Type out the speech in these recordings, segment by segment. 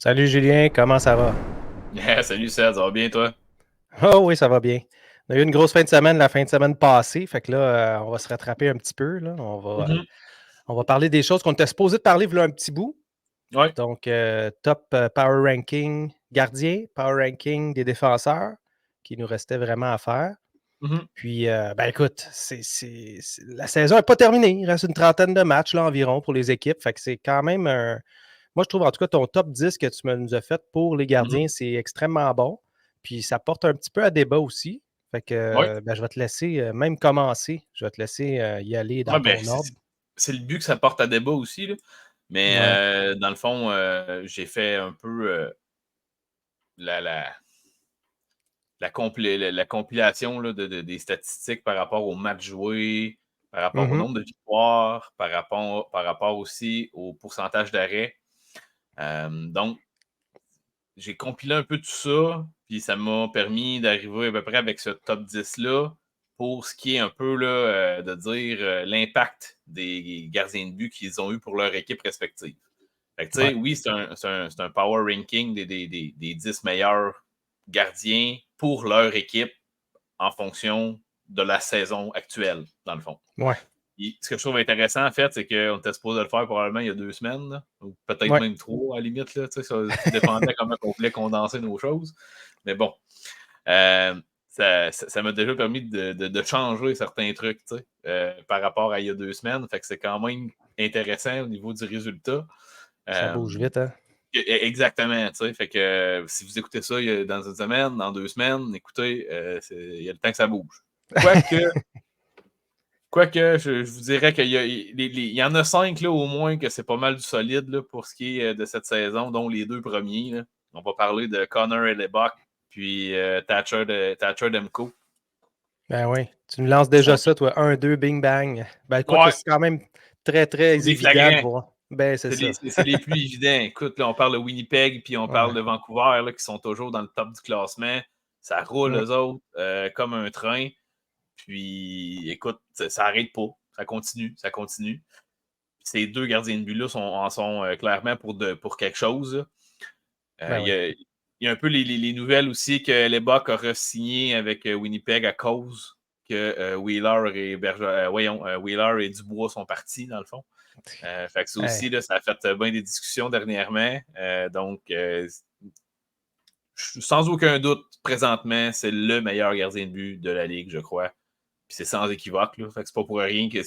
Salut Julien, comment ça va? Yeah, salut Seth, ça va bien toi? Oh oui, ça va bien. On a eu une grosse fin de semaine la fin de semaine passée, fait que là, on va se rattraper un petit peu. Là. Mhm. On va parler des choses qu'on était supposé de parler voilà un petit bout. Ouais. Donc, top power ranking gardien, power ranking des défenseurs, qui nous restait vraiment à faire. Mhm. Puis, ben écoute, la saison n'est pas terminée. Il reste une trentaine de matchs là, environ pour les équipes. Fait que c'est quand même un. Moi, je trouve en tout cas ton top 10 que tu nous as fait pour les Mhm. gardiens, c'est extrêmement bon. Puis ça porte un petit peu à débat aussi. Fait que Ouais. ben, je vais te laisser même commencer. Je vais te laisser y aller dans Ouais, ben, ton ordre. c'est le but que ça porte à débat aussi, là. Mais Ouais. dans le fond, j'ai fait un peu la, la, la compilation là, des statistiques par rapport aux matchs joués, par rapport au Mhm. nombre de victoires, par rapport aussi au pourcentage d'arrêt. Donc, j'ai compilé un peu tout ça, puis ça m'a permis d'arriver à peu près avec ce top 10-là pour ce qui est un peu là, de dire l'impact des gardiens de but qu'ils ont eu pour leur équipe respective. Fait que, tu Ouais. sais, oui, c'est un power ranking des 10 meilleurs gardiens pour leur équipe en fonction de la saison actuelle, dans le fond. Ouais. Ce que je trouve intéressant, en fait, c'est qu'on était supposé le faire probablement il y a 2 semaines, là, ou peut-être Ouais. même 3 à la limite. Là, ça tout dépendait comment on voulait condenser nos choses. Mais bon, euh, ça m'a déjà permis de changer certains trucs par rapport à il y a 2 semaines. Fait que c'est quand même intéressant au niveau du résultat. Ça Euh, bouge vite, hein? Exactement. Fait que si vous écoutez ça dans une semaine, dans 2 semaines, écoutez, il y a le temps que ça bouge. Quoique, Quoique, je vous dirais qu'il y en a 5 là, au moins que c'est pas mal du solide là, pour ce qui est de cette saison, dont les 2 premiers. Là. On va parler de Connor Hellebuck puis Thatcher Demko. Ben oui. Tu nous lances Qui déjà sont ça, toi. Un, deux, bing, bang. Ben, quoi que ouais, c'est quand même très, très des évident de flagrants. voir. Ben, c'est ça. C'est les plus évidents. Écoute, là, on parle de Winnipeg puis on parle Ouais. de Vancouver là, qui sont toujours dans le top du classement. Ça roule, Mm. eux autres, comme un train. Puis, écoute, ça n'arrête pas. Ça continue, ça continue. Ces deux gardiens de but-là en sont clairement pour quelque chose. Ben Il oui. y a un peu les nouvelles aussi que Lebach aura signé avec Winnipeg à cause que Wheeler et Dubois sont partis, dans le fond. Fait que ça Hey, aussi, là, ça a fait bien des discussions dernièrement. Donc, sans aucun doute, présentement, c'est le meilleur gardien de but de la Ligue, je crois. Puis c'est sans équivoque. Là. Fait que c'est pas pour rien que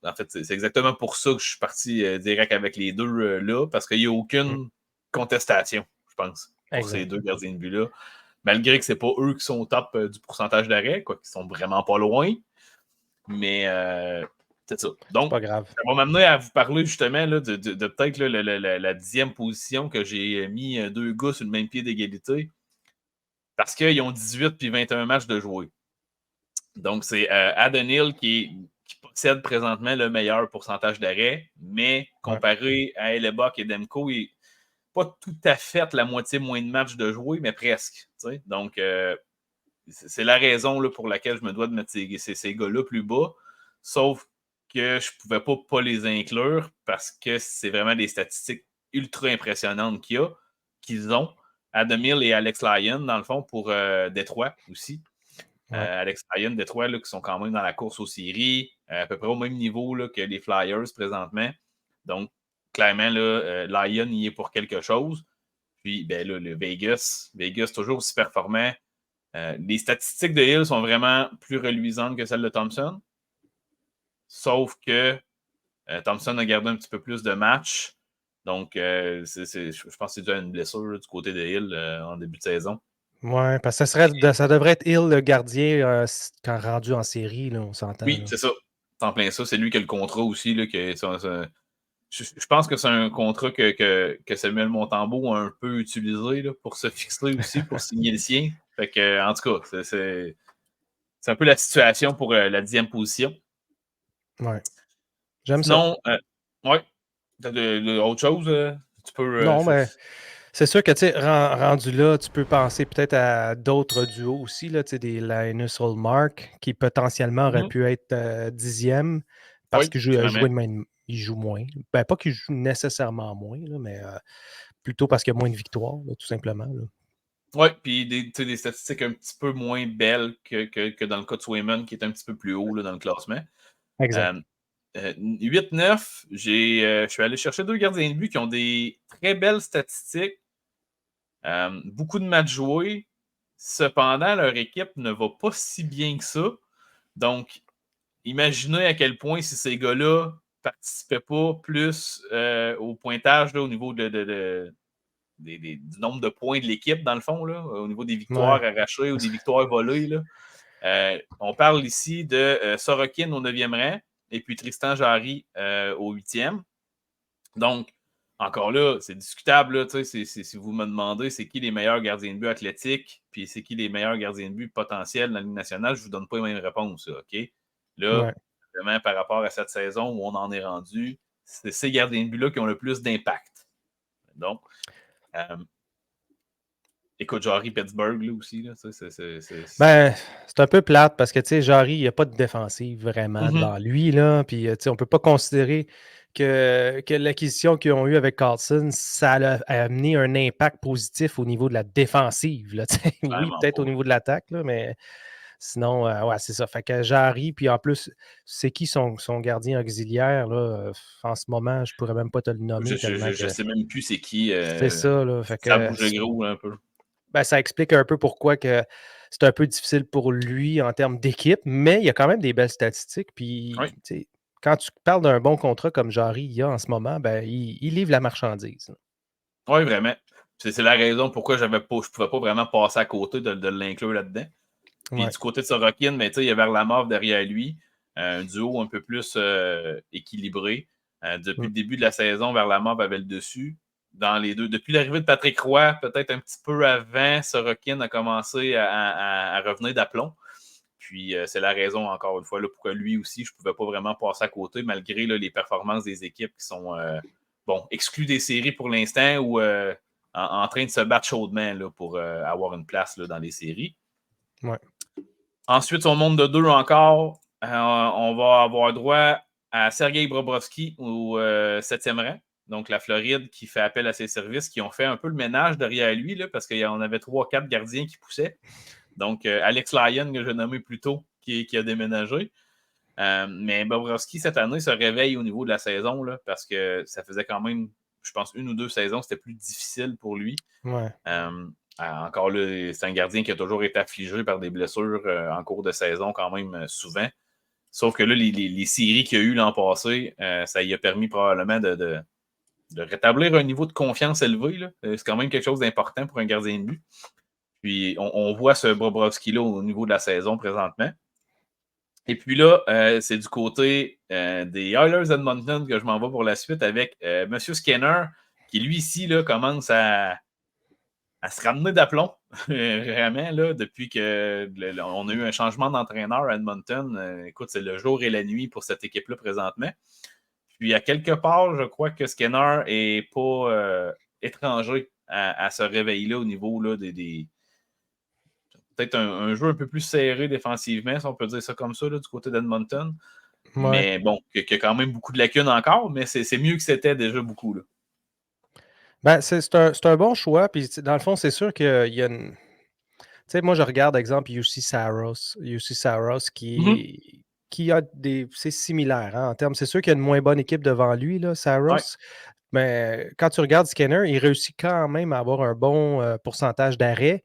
en fait, c'est exactement pour ça que je suis parti direct avec les deux là, parce qu'il n'y a mm, aucune contestation, je pense, pour ces exact. deux gardiens de but-là. Malgré que c'est pas eux qui sont au top du pourcentage d'arrêt, quoi, qui sont vraiment pas loin. Mais c'est ça. C'est Donc, pas grave. ça va m'amener à vous parler justement là, de peut-être là, la 10e position que j'ai mis deux gars sur le même pied d'égalité. Parce qu'ils ont 18 puis 21 matchs de jouer. Donc, c'est Adon Hill qui possède présentement le meilleur pourcentage d'arrêt, mais Ouais. comparé à Hellebuck et Demko, il n'est pas tout à fait la moitié moins de matchs de jouer, mais presque. Donc, c'est la raison là, pour laquelle je me dois de mettre ces gars-là plus bas. Sauf que je ne pouvais pas les inclure parce que c'est vraiment des statistiques ultra impressionnantes qu'ils ont. Adam Hill et Alex Lyon, dans le fond, pour Détroit aussi. Ouais. Alex Lyon, Détroit, là, qui sont quand même dans la course aux séries, à peu près au même niveau là, que les Flyers présentement. Donc, clairement, là, Lyon y est pour quelque chose. Puis, ben, là, le Vegas, toujours aussi performant. Les statistiques de Hill sont vraiment plus reluisantes que celles de Thompson. Sauf que Thompson a gardé un petit peu plus de matchs. Donc, je pense que c'est dû à une blessure là, du côté de Hill en début de saison. Ouais, parce que ça devrait être Hill, le gardien, quand rendu en série, là, on s'entend. Oui, Là. c'est ça. En plein ça. C'est lui qui a le contrat aussi. Là, je pense que c'est un contrat que Samuel Montembeault a un peu utilisé là, pour se fixer aussi, pour signer le sien. Fait que, en tout cas, c'est un peu la situation pour la 10e position. Ouais. J'aime ça. Sinon, ouais, t'as autre chose? Tu peux. Non, mais c'est sûr que, tu sais, rendu là, tu peux penser peut-être à d'autres duos aussi, là, tu sais, des Linus Hallmark, qui potentiellement auraient Mhm. pu être 10e parce Oui, qu'il clairement. il joue moins. Ben, pas qu'il joue nécessairement moins, là, mais plutôt parce qu'il y a moins de victoires, là, tout simplement. Oui, puis des statistiques un petit peu moins belles que dans le cas de Swayman, qui est un petit peu plus haut là, dans le classement. Exact. 8-9, je suis allé chercher 2 gardiens de but qui ont des très belles statistiques, beaucoup de matchs joués. Cependant, leur équipe ne va pas si bien que ça. Donc, imaginez à quel point si ces gars-là ne participaient pas plus au pointage là, au niveau du nombre de points de l'équipe, dans le fond, là, au niveau des victoires arrachées ou des victoires volées. Là. On parle ici de Sorokin au 9e rang et puis Tristan Jarry au 8e. Donc, encore là, c'est discutable. Là, si vous me demandez c'est qui les meilleurs gardiens de but athlétiques puis c'est qui les meilleurs gardiens de but potentiels dans la Ligue nationale, je ne vous donne pas les mêmes réponses. Là, OK? Là, vraiment, par rapport à cette saison où on en est rendu, c'est ces gardiens de but-là qui ont le plus d'impact. Donc, écoute, Jarry Pittsburgh, là aussi. Là, Ben, c'est un peu plate parce que, tu sais, Jarry, il n'y a pas de défensive vraiment devant lui. Là, puis, tu sais, on ne peut pas considérer que l'acquisition qu'ils ont eue avec Carlson, ça a amené un impact positif au niveau de la défensive. Là, oui, peut-être au niveau de l'attaque, là, mais sinon, ouais, c'est ça. Fait que Jarry, puis en plus, c'est qui son gardien auxiliaire là, en ce moment? Je pourrais même pas te le nommer tellement je que... sais même plus c'est qui. C'est ça, là. Fait ça que... bougeait gros un peu. Ben, ça explique un peu pourquoi que c'est un peu difficile pour lui en termes d'équipe, mais il y a quand même des belles statistiques. Puis, Oui. quand tu parles d'un bon contrat comme Jarry il y a en ce moment, ben, il livre la marchandise. Oui, vraiment. C'est la raison pourquoi je ne pouvais pas vraiment passer à côté de l'inclure là-dedans. Puis du côté de Sorokin, ben, il y avait Varlamov derrière lui, un duo un peu plus équilibré. Depuis le début de la saison, Varlamov avait le dessus. Dans les deux. Depuis l'arrivée de Patrick Roy, peut-être un petit peu avant, Sorokin a commencé à revenir d'aplomb. Puis c'est la raison, encore une fois, là, pourquoi lui aussi, je ne pouvais pas vraiment passer à côté, malgré là, les performances des équipes qui sont exclues des séries pour l'instant ou en train de se battre chaudement là, pour avoir une place là, dans les séries. Ouais. Ensuite, on monte de 2 encore. On va avoir droit à Sergei Bobrovsky au 7e rang. Donc, la Floride qui fait appel à ses services, qui ont fait un peu le ménage derrière lui, là, parce qu'on avait 3-4 gardiens qui poussaient. Donc, Alex Lyon, que j'ai nommé plus tôt, qui a déménagé. Mais Bobrovsky, cette année, se réveille au niveau de la saison, là, parce que ça faisait quand même, je pense, 1 ou 2 saisons, c'était plus difficile pour lui. Ouais. Encore là, c'est un gardien qui a toujours été affligé par des blessures en cours de saison, quand même souvent. Sauf que là, les séries qu'il y a eu l'an passé, ça y a permis probablement de rétablir un niveau de confiance élevé. Là. C'est quand même quelque chose d'important pour un gardien de but. Puis, on voit ce Bobrovsky-là au niveau de la saison présentement. Et puis là, c'est du côté des Oilers Edmonton que je m'en vais pour la suite avec M. Skinner, qui lui ici là, commence à se ramener d'aplomb, vraiment, là, depuis qu'on a eu un changement d'entraîneur à Edmonton. Écoute, c'est le jour et la nuit pour cette équipe-là présentement. Puis, à quelque part, je crois que Skinner n'est pas étranger à ce réveil-là au niveau là, peut-être un jeu un peu plus serré défensivement, si on peut dire ça comme ça, là, du côté d'Edmonton. Ouais. Mais bon, qu'il y a quand même beaucoup de lacunes encore, mais c'est mieux que c'était déjà beaucoup. Là. Ben, c'est un bon choix. Puis, dans le fond, c'est sûr qu'il y a une... Tu sais, moi, je regarde, exemple, UC Saros. UC Saros qui a des... C'est similaire, hein, en termes... C'est sûr qu'il y a une moins bonne équipe devant lui, là, Saros. Ouais. Mais quand tu regardes Skinner, il réussit quand même à avoir un bon pourcentage d'arrêt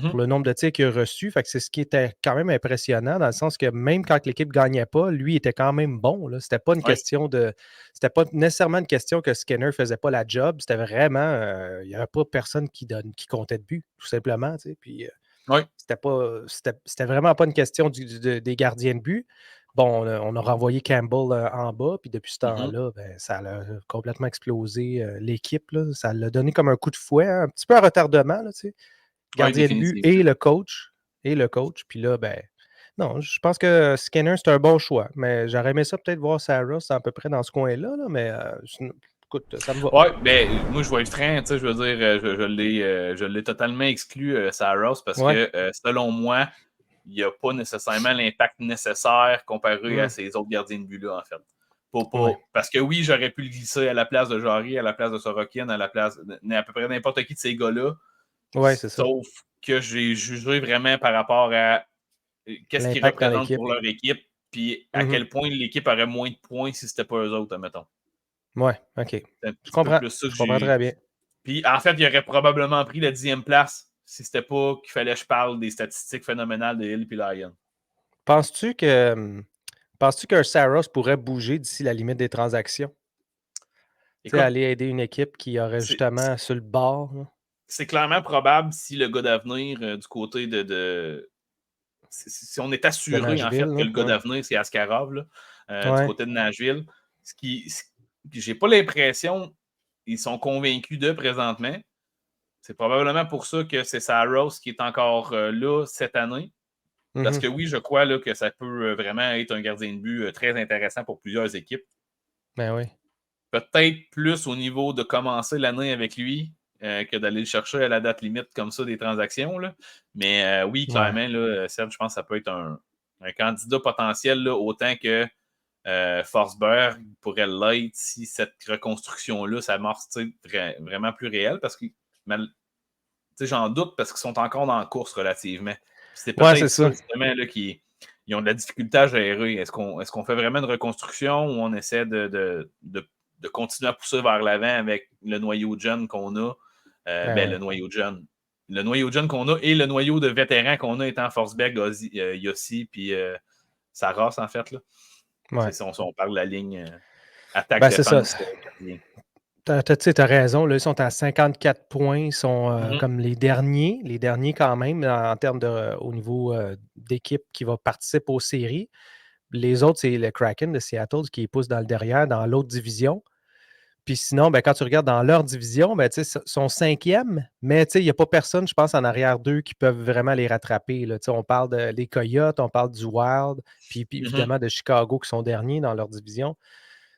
pour le nombre de tirs qu'il a reçus. Fait que c'est ce qui était quand même impressionnant, dans le sens que même quand l'équipe ne gagnait pas, lui était quand même bon. C'était pas une question de. C'était pas nécessairement une question que Skinner ne faisait pas la job. C'était vraiment. Il n'y avait pas personne qui comptait de but, tout simplement. Puis c'était vraiment pas une question des gardiens de but. Bon, on a renvoyé Campbell en bas, puis depuis ce temps-là, ben, ça a complètement explosé l'équipe. Ça l'a donné comme un coup de fouet, hein, un petit peu un retardement, là, tu sais. Gardien de but et le coach. Puis là, ben, non, je pense que Skinner, c'est un bon choix. Mais j'aurais aimé ça peut-être voir Saros à peu près dans ce coin-là, là, mais écoute, ça me va. Oui, ben, moi, je vais être franc, je veux dire, je l'ai totalement exclu, Saros, parce que, selon moi, il n'y a pas nécessairement l'impact nécessaire comparé à ces autres gardiens de but-là, en fait. Parce que oui, j'aurais pu le glisser à la place de Jarry, à la place de Sorokin, à la place à peu près n'importe qui de ces gars-là. Oui, c'est ça. Sauf que j'ai jugé vraiment par rapport à qu'est-ce qu'ils L'impact dans représentent l'équipe. pour leur équipe, puis à quel point l'équipe aurait moins de points si c'était pas eux autres, admettons. Ouais, OK. C'est un Je petit peu comprends. plus ça que Je comprends j'ai. très bien. Puis en fait, il aurait probablement pris la 10e place si c'était pas qu'il fallait que je parle des statistiques phénoménales de Hill et Lyon. Penses-tu que penses-tu qu'un Saros pourrait bouger d'ici la limite des transactions? Tu sais, Écoute, aller aider une équipe qui aurait c'est justement sur le bord, là, c'est clairement probable si le gars d'avenir du côté si on est de assuré, en Nashville, fait, que là, le gars ouais. d'avenir, c'est Askarov, là, du Ouais. côté de Nashville, j'ai pas l'impression ils sont convaincus d'eux présentement. C'est probablement pour ça que c'est Saros qui est encore là cette année. Parce Mhm. que oui, je crois là, que ça peut vraiment être un gardien de but très intéressant pour plusieurs équipes. Ben oui. Peut-être plus au niveau de commencer l'année avec lui que d'aller le chercher à la date limite comme ça des transactions. Là. Mais oui, Ouais. clairement, là, Serge, je pense que ça peut être un candidat potentiel là, autant que Forsberg pourrait l'être si cette reconstruction-là s'amorce vraiment plus réelle parce que j'en doute parce qu'ils sont encore dans la course relativement. Puis c'est Ouais, c'est peut-être ça ça. justement là, ils ont de la difficulté à gérer. Est-ce qu'on fait vraiment une reconstruction ou on essaie de continuer à pousser vers l'avant avec le noyau de jeunes qu'on a? Ben oui. Le noyau de jeunes. Le noyau de jeunes qu'on a et le noyau de vétérans qu'on a étant Forsberg, Yossi, puis Saras, en fait. Là. Ouais. C'est si on parle de la ligne Ben c'est ça. attaque-défense gardien. Tu as raison, là, ils sont à 54 points, ils sont Mhm. comme les derniers quand même, en termes au niveau d'équipe qui va participer aux séries. Les autres, c'est le Kraken de Seattle qui pousse dans le derrière, dans l'autre division. Puis sinon, ben, quand tu regardes dans leur division, ben, ils sont cinquièmes, mais il n'y a pas personne, je pense, en arrière d'eux qui peuvent vraiment les rattraper. Là. On parle des Coyotes, on parle du Wild, puis Mhm. évidemment de Chicago qui sont derniers dans leur division.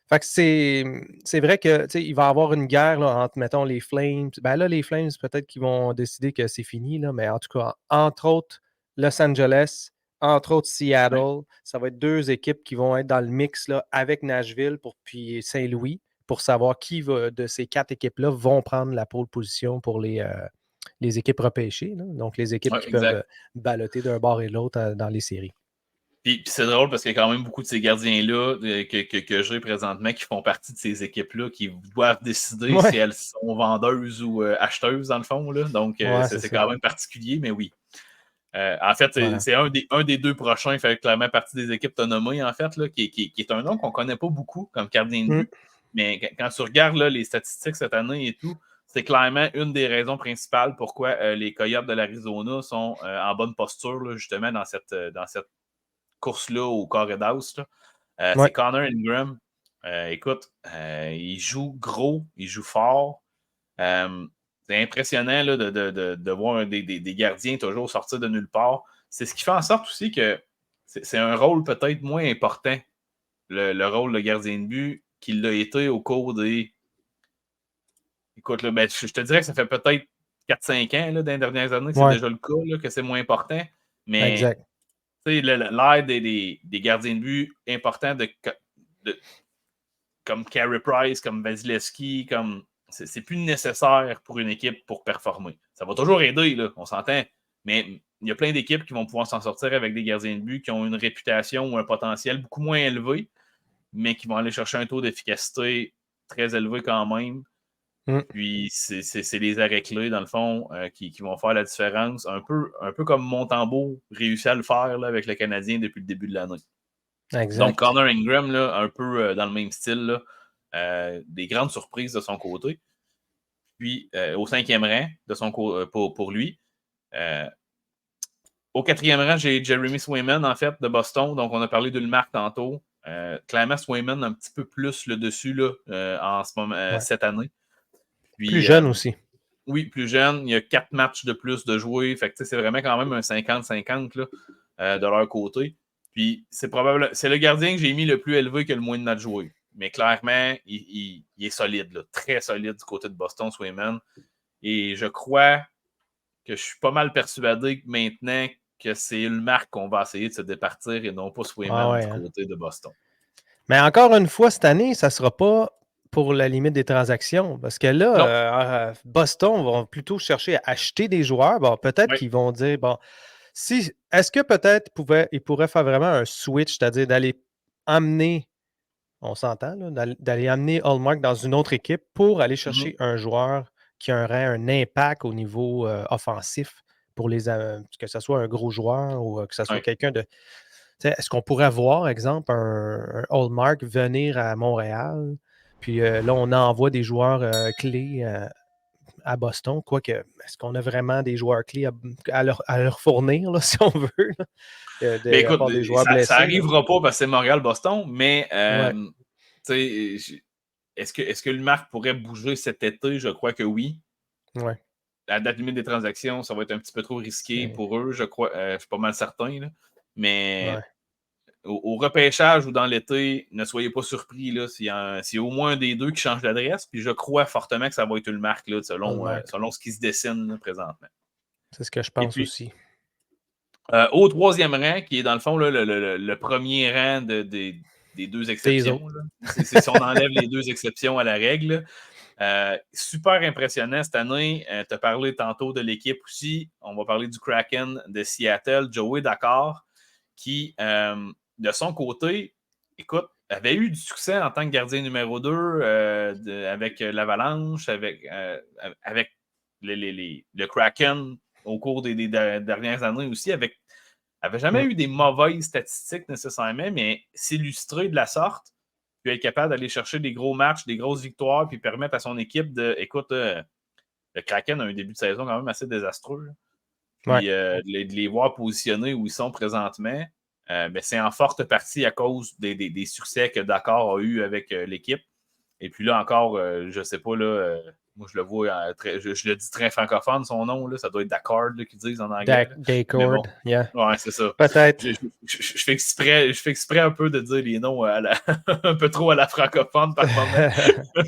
Fait que c'est vrai que il va y avoir une guerre là, entre, mettons, les Flames. Ben là, les Flames, peut-être qu'ils vont décider que c'est fini, là, mais en tout cas, entre autres, Los Angeles, entre autres, Ouais. Seattle, ça va être deux équipes qui vont être dans le mix là, avec Nashville puis Saint-Louis pour savoir de ces quatre équipes-là vont prendre la pole position pour les équipes repêchées. Là. Donc, les équipes Ouais, qui peuvent exact. balloter d'un bord et de l'autre dans les séries. Puis c'est drôle parce qu'il y a quand même beaucoup de ces gardiens-là que j'ai présentement qui font partie de ces équipes-là qui doivent décider si Ouais, elles sont vendeuses ou acheteuses, dans le fond. Là. Donc, ouais, c'est c'est ça. quand même particulier, mais oui. En fait, Voilà. c'est un des deux prochains, fait clairement partie des équipes t'as nommées, en fait, là, qui est un nom qu'on ne connaît pas beaucoup comme gardien de Mm. but. Mais quand tu regardes là, les statistiques cette année et tout, c'est clairement une des raisons principales pourquoi les Coyotes de l'Arizona sont en bonne posture, là, justement, dans cette course-là au carré d'as. C'est Ouais. Connor Ingram. Écoute, il joue gros, il joue fort. Euh, c'est impressionnant là, de voir des gardiens toujours sortir de nulle part. C'est ce qui fait en sorte aussi que c'est un rôle peut-être moins important, le rôle de gardien de but, qu'il l'a été au cours des. Écoute, là, ben, je te dirais que ça fait peut-être 4-5 ans là, dans les dernières années que c'est Ouais. déjà le cas, là, que c'est moins important. Mais Exact. l'aide des gardiens de but importants comme Carey Price, comme Vasilevski, c'est plus nécessaire pour une équipe pour performer. Ça va toujours aider, là, on s'entend, mais il y a plein d'équipes qui vont pouvoir s'en sortir avec des gardiens de but qui ont une réputation ou un potentiel beaucoup moins élevé, mais qui vont aller chercher un taux d'efficacité très élevé quand même. Mm. Puis c'est les arrêts clés, dans le fond, qui vont faire la différence. Un peu comme Montembeault réussit à le faire là, avec le Canadien depuis le début de l'année. Donc, Exact. Connor Ingram, là, un peu dans le même style, là, des grandes surprises de son côté. Puis, au 5e rang pour lui. Euh, Au 4e rang, j'ai Jeremy Swayman, en fait, de Boston. Donc, on a parlé d'Ulmark tantôt. Clairement, Swayman un petit peu plus le dessus là, en ce moment, Ouais. cette année. Plus Puis, jeune aussi. oui, plus jeune, il y a 4 matchs de plus de jouer. Fait que c'est vraiment quand même un 50-50 là, de leur côté. Puis c'est le gardien que j'ai mis le plus élevé que le moins de matchs joués. Mais clairement, il est solide, là, très solide du côté de Boston, Swayman. Et je crois que je suis pas mal persuadé que maintenant que c'est une marque qu'on va essayer de se départir et non pas Ah Swayman ouais. du Hein. côté de Boston. Mais encore une fois, cette année, ça ne sera pas pour la limite des transactions. Parce que là, Boston vont plutôt chercher à acheter des joueurs. Bon, peut-être Oui. qu'ils vont dire, bon, est-ce que peut-être ils pourraient faire vraiment un switch, c'est-à-dire d'aller amener, on s'entend, d'aller amener Hallmark dans une autre équipe pour aller chercher un joueur qui aurait un impact au niveau offensif pour que ce soit un gros joueur ou que ce soit quelqu'un de. Est-ce qu'on pourrait voir, exemple, un Hallmark venir à Montréal? Puis là, on envoie des joueurs clés à Boston. Quoique, est-ce qu'on a vraiment des joueurs clés à leur fournir, là, si on veut, Mais à écoute, part des joueurs ça blessés? n'arrivera pas parce que c'est Montréal-Boston, mais Ouais. est-ce que le marque pourrait bouger cet été? Je crois que oui. Ouais. La date limite des transactions, ça va être un petit peu trop risqué pour eux, je crois. Je suis pas mal certain. Là. Mais Ouais. au repêchage ou dans l'été, ne soyez pas surpris là, s'il y a au moins un des deux qui change d'adresse. Puis je crois fortement que ça va être une marque là, selon ce qui se dessine là, présentement. C'est ce que je Et pense puis, aussi. au troisième rang, qui est dans le fond là, le premier rang des deux exceptions. Là. Si on enlève les deux exceptions à la règle. Super impressionnant cette année. Tu as parlé tantôt de l'équipe aussi. On va parler du Kraken de Seattle, Joey Dakar, qui, de son côté, écoute, avait eu du succès en tant que gardien numéro 2 avec l'Avalanche, avec le Kraken au cours des dernières années aussi, avait jamais eu des mauvaises statistiques nécessairement, mais s'illustrer de la sorte, puis être capable d'aller chercher des gros matchs, des grosses victoires, puis permettre à son équipe de. Écoute, le Kraken a un début de saison quand même assez désastreux. Puis de les voir positionnés où ils sont présentement, c'est en forte partie à cause des succès que Dakar a eu avec l'équipe. Et puis là encore, je ne sais pas, là, moi je le vois, je le dis très francophone, son nom, là, ça doit être Dakar qu'ils disent en anglais. Mais bon, Yeah. ouais, c'est ça. Peut-être. Je fais exprès un peu de dire les noms un peu trop à la francophone par moment.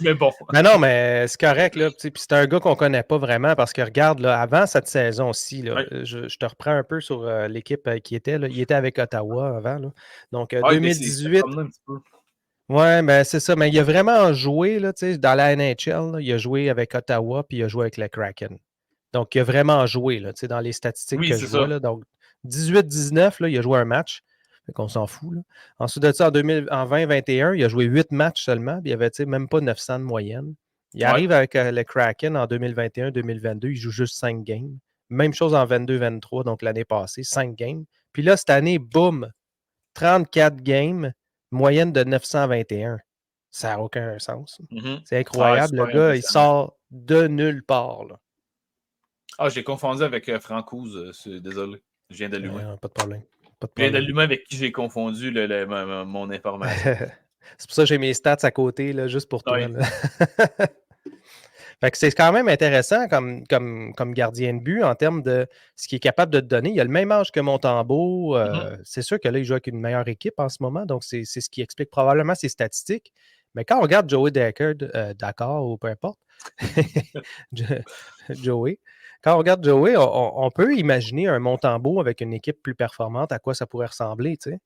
Mais bon. Mais non, mais c'est correct. Là, puis c'est un gars qu'on ne connaît pas vraiment parce que regarde, là, avant cette saison-ci, là, je te reprends un peu sur l'équipe qui était. Là, il était avec Ottawa avant. Là. Donc, Il s'est 2018. promené un petit peu. Oui, ben c'est ça. Mais il a vraiment joué là, dans la NHL. Là, il a joué avec Ottawa puis il a joué avec le Kraken. Donc, il a vraiment joué là, dans les statistiques Oui, que c'est je vois. ça. Là, donc, 18-19, là, il a joué un match. On s'en fout. Là. Ensuite de ça, en 2021, il a joué 8 matchs seulement. Puis il avait même pas 900 de moyenne. Il arrive avec le Kraken en 2021-2022. Il joue juste 5 games. Même chose en 22-23, donc l'année passée, 5 games. Puis là, cette année, boum, 34 games, moyenne de 921. Ça n'a aucun sens. C'est incroyable. Le gars, il sort de nulle part. Là. J'ai confondu avec Francouz. Désolé. Je viens d'allumer. Pas de problème. Je viens d'allumer avec qui j'ai confondu mon information. C'est pour ça que j'ai mes stats à côté, là, juste pour toi. Oui. Là. Fait que c'est quand même intéressant comme gardien de but en termes de ce qu'il est capable de te donner. Il a le même âge que Montembeault. C'est sûr que là, il joue avec une meilleure équipe en ce moment, donc c'est ce qui explique probablement ses statistiques. Mais quand on regarde Joey Deckard, d'accord ou peu importe, Joey, quand on regarde Joey, on peut imaginer un Montembeault avec une équipe plus performante, à quoi ça pourrait ressembler, tu sais.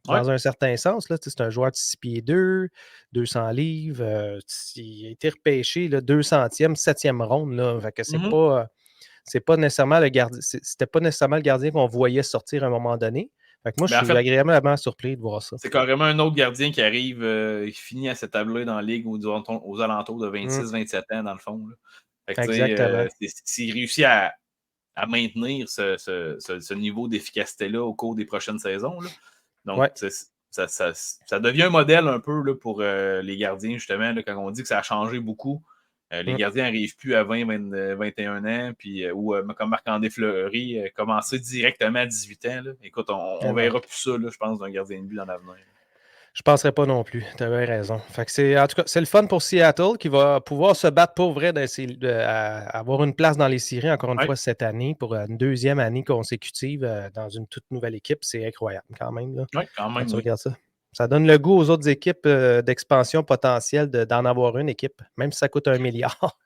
Dans un certain sens, là, c'est un joueur de 6 pieds 2, 200 livres. Il a été repêché là, 200e, 7e ronde. Là, fait que c'est pas nécessairement le gardien. C'était pas nécessairement le gardien qu'on voyait sortir à un moment donné. Fait que moi, je suis agréablement surpris de voir ça. C'est carrément un autre gardien qui arrive, qui finit à s'établir dans la ligue aux alentours de 26-27 ans, dans le fond. Là. Fait que, exactement. S'il réussit à maintenir ce niveau d'efficacité-là au cours des prochaines saisons, là, donc ça devient un modèle un peu là, pour les gardiens, justement, là, quand on dit que ça a changé beaucoup. Les gardiens n'arrivent plus à 20-21 ans, puis, ou comme Marc-André Fleury, commencer directement à 18 ans. Là. Écoute, on verra plus ça, là, je pense, d'un gardien de but dans l'avenir. Je ne penserais pas non plus. Tu as bien raison. Fait que en tout cas, c'est le fun pour Seattle qui va pouvoir se battre pour vrai avoir une place dans les séries encore une fois cette année pour une deuxième année consécutive dans une toute nouvelle équipe. C'est incroyable quand même. Là, quand même. tu regardes ça. Ça donne le goût aux autres équipes d'expansion potentielle d'en avoir une équipe, même si ça coûte 1 milliard.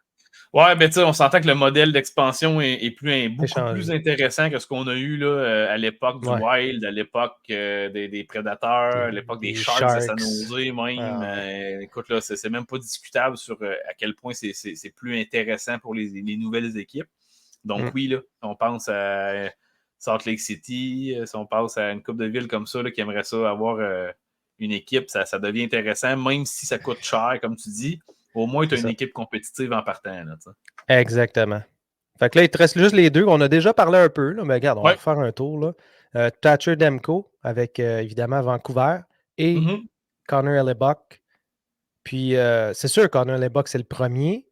Ouais, ben tu sais, on s'entend que le modèle d'expansion est beaucoup plus Échangé. intéressant que ce qu'on a eu là, à l'époque du Ouais. Wild, à l'époque des Prédateurs, à l'époque des Des Sharks de San Sharks. Jose même. Ah ouais. Écoute, là, c'est même pas discutable sur à quel point c'est plus intéressant pour les nouvelles équipes. Donc Mm. oui, là, on pense à Salt Lake City, si on pense à une coupe de villes comme ça là, qui aimerait ça avoir une équipe, ça devient intéressant, même si ça coûte cher, comme tu dis. Au moins, tu as C'est une ça. équipe compétitive en partant. Là, Exactement. Fait que là, il te reste juste les deux. On a déjà parlé un peu, là, mais regarde, on va ouais. refaire un tour. Là. Thatcher Demko avec évidemment Vancouver et Mm-hmm. Connor Hellebuck. Puis c'est sûr, Connor Hellebuck, c'est le premier.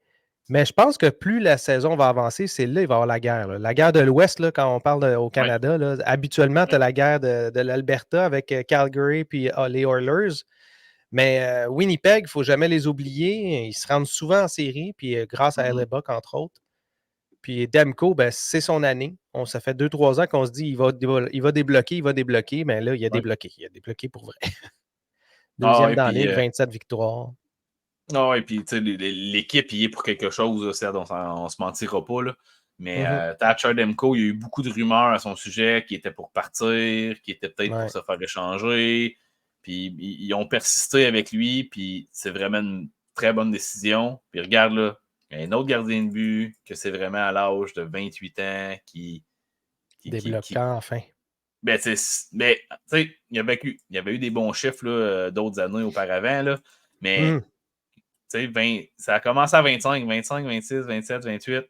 Mais je pense que plus la saison va avancer, c'est là qu'il va y avoir la guerre. Là. La guerre de l'Ouest, là, quand on parle au Ouais. Canada, là, habituellement, tu as Ouais. la guerre de l'Alberta avec Calgary puis les Oilers. Mais Winnipeg, il ne faut jamais les oublier. Ils se rendent souvent en série, puis grâce à Mm-hmm. Hellebuck, entre autres. Puis Demko, ben, c'est son année. Ça fait 2-3 ans qu'on se dit il va débloquer, mais là, il a Ouais. débloqué. Il a débloqué pour vrai. Ah, Deuxième et dans la puis, ligue, 27 victoires. tu sais, l'équipe y est pour quelque chose, là, certes, on se mentira pas. Là. Mais Mhm. Thatcher Demko, il y a eu beaucoup de rumeurs à son sujet qui étaient pour partir, qui étaient peut-être pour Ouais. se faire échanger. Puis ils ont persisté avec lui, puis c'est vraiment une très bonne décision. Puis regarde là, il y a un autre gardien de but que c'est vraiment à l'âge de 28 ans qui Débloquant, enfin. ben, tu sais, il y avait eu des bons chiffres là, d'autres années auparavant, là, mais Mhm. tu sais, ça a commencé à 25, 25, 26, 27, 28.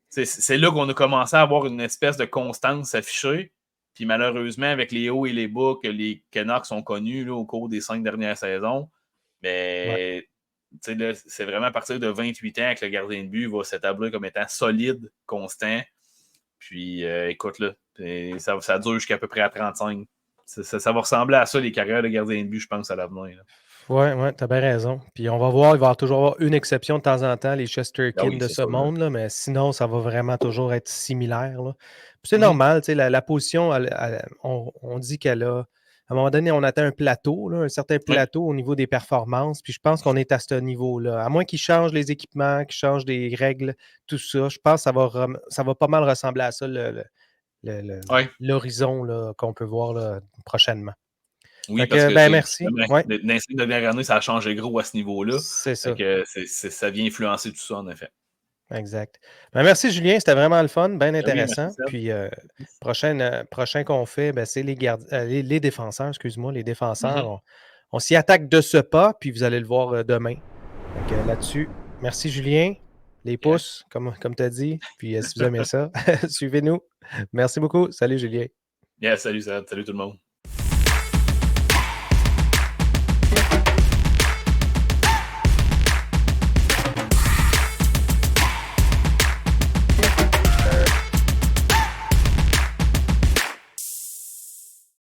C'est là qu'on a commencé à avoir une espèce de constance affichée. Puis malheureusement, avec les hauts et les bas que les Canucks ont connus là, au cours des 5 dernières saisons, Ouais. ben, là, c'est vraiment à partir de 28 ans que le gardien de but va s'établir comme étant solide, constant. Puis écoute, là, ça dure jusqu'à peu près à 35. Ça va ressembler à ça, les carrières de gardien de but, je pense, à l'avenir. Ouais, t'as bien raison. Puis on va voir, il va y avoir toujours avoir une exception de temps en temps, les Ah Chesterkin oui, de c'est ce sûr. Là. monde, là, mais sinon, ça va vraiment toujours être similaire. Là. Puis c'est Mm-hmm. normal, tu sais, la position, on dit qu'elle a. À un moment donné, on atteint un plateau, là, un certain Oui. plateau au niveau des performances. Puis je pense qu'on est à ce niveau-là. À moins qu'ils changent les équipements, qu'ils changent des règles, tout ça, je pense que ça va pas mal ressembler à ça, Ouais. l'horizon là, qu'on peut voir là, prochainement. Oui, Fait parce que, que ben merci. justement, Ouais, dans les 5 dernières années, ça a changé gros à ce niveau-là. c'est Fait ça. que ça vient influencer tout ça, en effet. Exact. Ben, merci Julien, c'était vraiment le fun, bien Ben oui, merci, intéressant. Seb. Puis prochain qu'on fait, ben, c'est les défenseurs, excuse-moi, les défenseurs. Mm-hmm. On s'y attaque de ce pas, puis vous allez le voir demain. Donc là-dessus, merci Julien. Les Yeah. pouces, comme tu as dit. Puis si vous aimez ça, suivez-nous. Merci beaucoup. Salut Julien. Yeah, salut, Seb. Salut tout le monde.